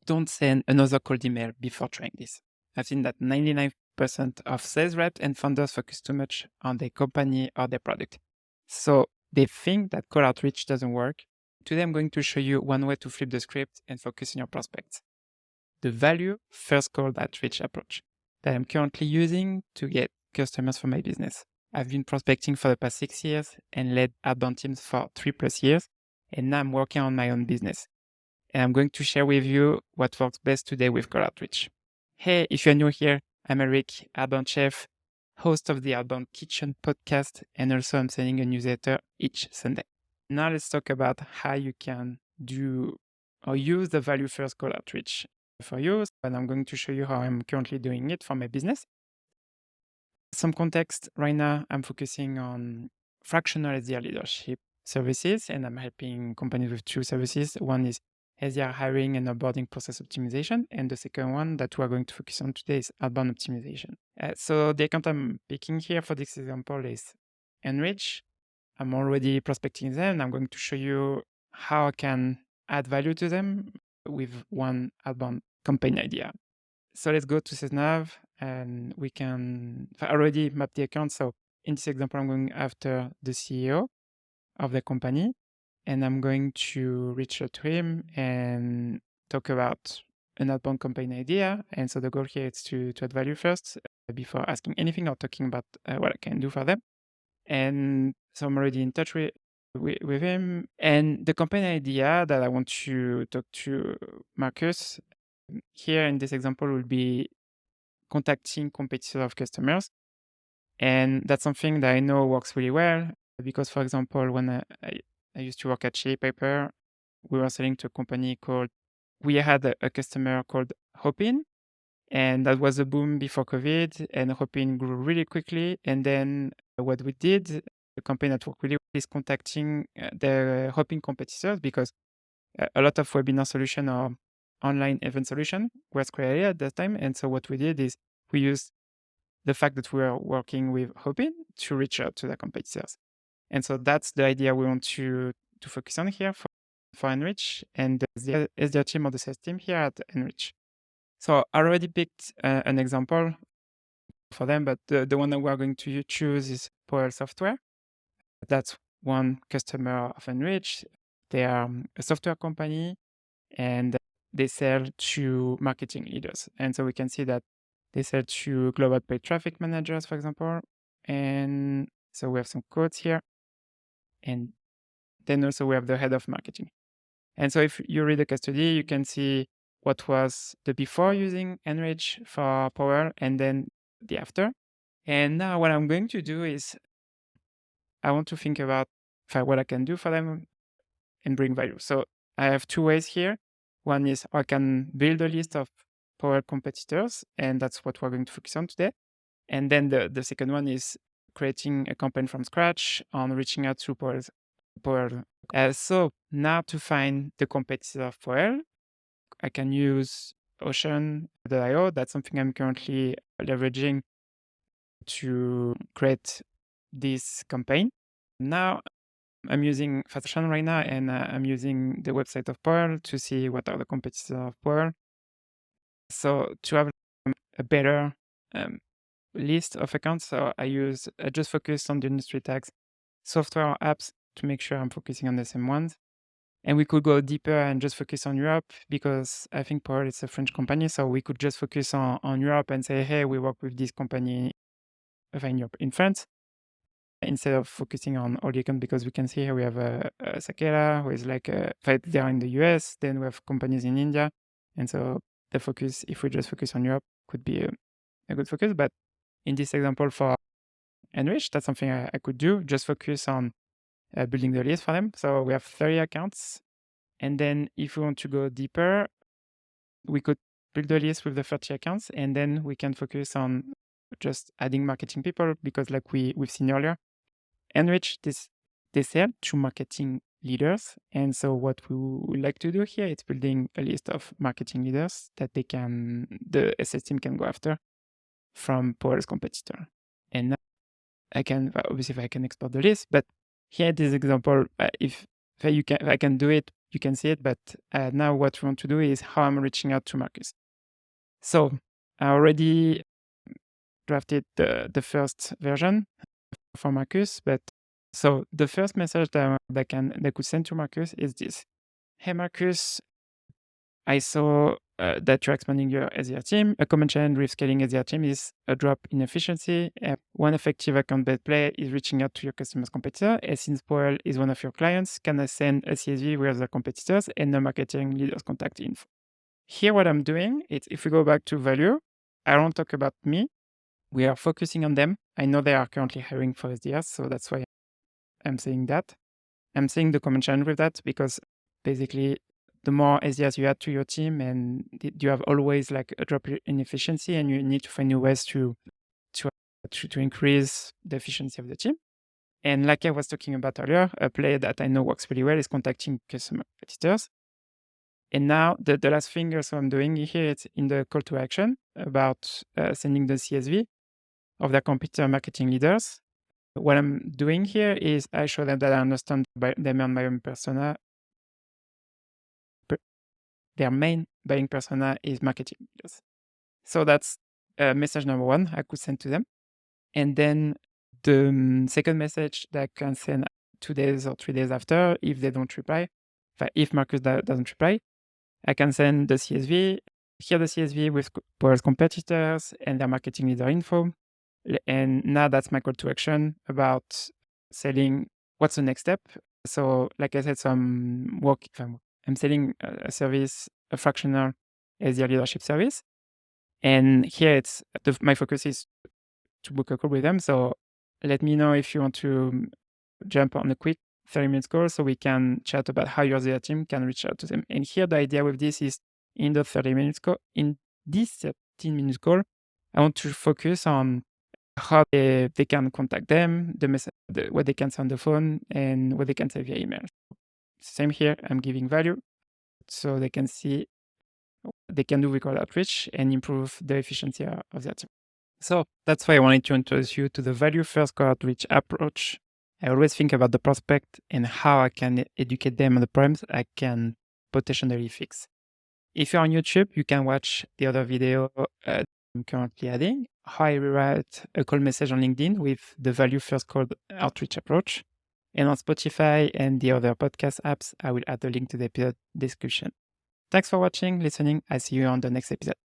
don't send another cold email before trying this. I've seen that 99% of sales reps and founders focus too much on their company or their product. So they think that cold outreach doesn't work. Today, I'm going to show you one way to flip the script and focus on your prospects. The value first cold outreach approach that I'm currently using to get customers for my business. I've been prospecting for the past 6 years and led outbound teams for 3+ years. And now I'm working on my own business. And I'm going to share with you what works best today with cold outreach. Hey, if you're new here, I'm Eric, outbound chef, host of the Outbound Kitchen podcast, and also I'm sending a newsletter each Sunday. Now let's talk about how you can do or use the value first cold outreach for you. And I'm going to show you how I'm currently doing it for my business. Some context, right now I'm focusing on fractional SDR leadership services, and I'm helping companies with 2 services. One is SDR hiring and onboarding process optimization, and the second one that we're going to focus on today is outbound optimization. So the account I'm picking here for this example is Enrich. I'm already prospecting them, and I'm going to show you how I can add value to them with one outbound campaign idea. So let's go to SysNav, and I already mapped the account. So in this example, I'm going after the CEO of the company, and I'm going to reach out to him and talk about an outbound campaign idea. And so the goal here is to add value first before asking anything or talking about what I can do for them. And so I'm already in touch with him. And the campaign idea that I want to talk to Marcus here in this example will be contacting competitors of customers. And that's something that I know works really well because, for example, when I used to work at Chili Paper, we were selling to a company we had a customer called Hopin, and that was a boom before COVID, and Hopin grew really quickly. And then what we did, the campaign that worked really well is contacting the Hopin competitors because a lot of webinar solution or online event solution was created at that time. And so what we did is we used the fact that we were working with Hopin to reach out to the competitors. And so that's the idea we want to focus on here for Enrich and the SDR team or the sales team here at Enrich. So I already picked an example for them, but the one that we're going to choose is Powell Software. That's one customer of Enrich. They are a software company and they sell to marketing leaders. And so we can see that they sell to global paid traffic managers, for example. And so we have some quotes here. And then also we have the head of marketing. And so if you read the case study, you can see what was the before using Enrich for Powell and then the after. And now what I'm going to do is I want to think about what I can do for them and bring value. So I have 2 ways here. One is I can build a list of Powell competitors, and that's what we're going to focus on today. And then the second one is creating a campaign from scratch on reaching out to Powell. So now to find the competitor of Powell, I can use Ocean.io. That's something I'm currently leveraging to create this campaign. Now I'm using Fashion right now, and I'm using the website of Powell to see what are the competitors of Powell. So to have a better list of accounts, so I just focus on the industry tags, software or apps to make sure I'm focusing on the same ones. And we could go deeper and just focus on Europe because I think Powell is a French company. So we could just focus on Europe and say, hey, we work with this company in France, instead of focusing on all the accounts, because we can see here we have a Sakera who is they are in the US, then we have companies in India. And so the focus, if we just focus on Europe, could be a good focus. But in this example for Enrich, that's something I could do, just focus on building the list for them. So we have 30 accounts. And then if we want to go deeper, we could build a list with the 30 accounts, and then we can focus on just adding marketing people because like we've seen earlier, Enrich, they sell to marketing leaders. And so what we would like to do here is building a list of marketing leaders that the SS team can go after from Powell's competitor. And now I can export the list, but here this example, I can do it you can see it, but now what we want to do is how I'm reaching out to Marcus. So I already drafted the first version for Marcus, but so the first message that could send to Marcus is this: Hey Marcus, I saw that you're expanding your SDR team. A common challenge with scaling SDR team is a drop in efficiency. One effective account-based play is reaching out to your customer's competitor. Since Powell is one of your clients, can I send a CSV with their competitors and the marketing leader's contact info? Here, what I'm doing is, if we go back to value, I don't talk about me. We are focusing on them. I know they are currently hiring for SDRs, so that's why I'm saying that. I'm saying the common challenge with that because basically the more SDRs you add to your team, and you have always like a drop in efficiency, and you need to find new ways to increase the efficiency of the team. And like I was talking about earlier, a play that I know works really well is contacting customer competitors. And now the last thing also I'm doing here, it's in the call to action about sending the CSV of their competitor marketing leaders. What I'm doing here is I show them that I understand their main buying persona. Their main buying persona is marketing leaders. So that's message number one I could send to them. And then the second message that I can send 2 days or 3 days after, if they don't reply, if Marcus doesn't reply, I can send the CSV. Here the CSV with Powell's competitors and their marketing leader info. And now that's my call to action about selling. What's the next step? So like I said, I'm selling a service, a fractional SDR leadership service. And here my focus is to book a call with them. So let me know if you want to jump on a quick 30-minute call so we can chat about how your SDR team can reach out to them. And here the idea with this is in this 13-minute call, I want to focus on how they can contact them, what they can say on the phone, and what they can say via email. Same here, I'm giving value so they can see they can do record outreach and improve the efficiency of their team. So that's why I wanted to introduce you to the value first call outreach approach. I always think about the prospect and how I can educate them on the problems I can potentially fix. If you're on YouTube, you can watch the other video I'm currently adding, how I rewrite a call message on LinkedIn with the value first call outreach approach. And on Spotify and the other podcast apps, I will add the link to the episode description. Thanks for watching, listening. I'll see you on the next episode.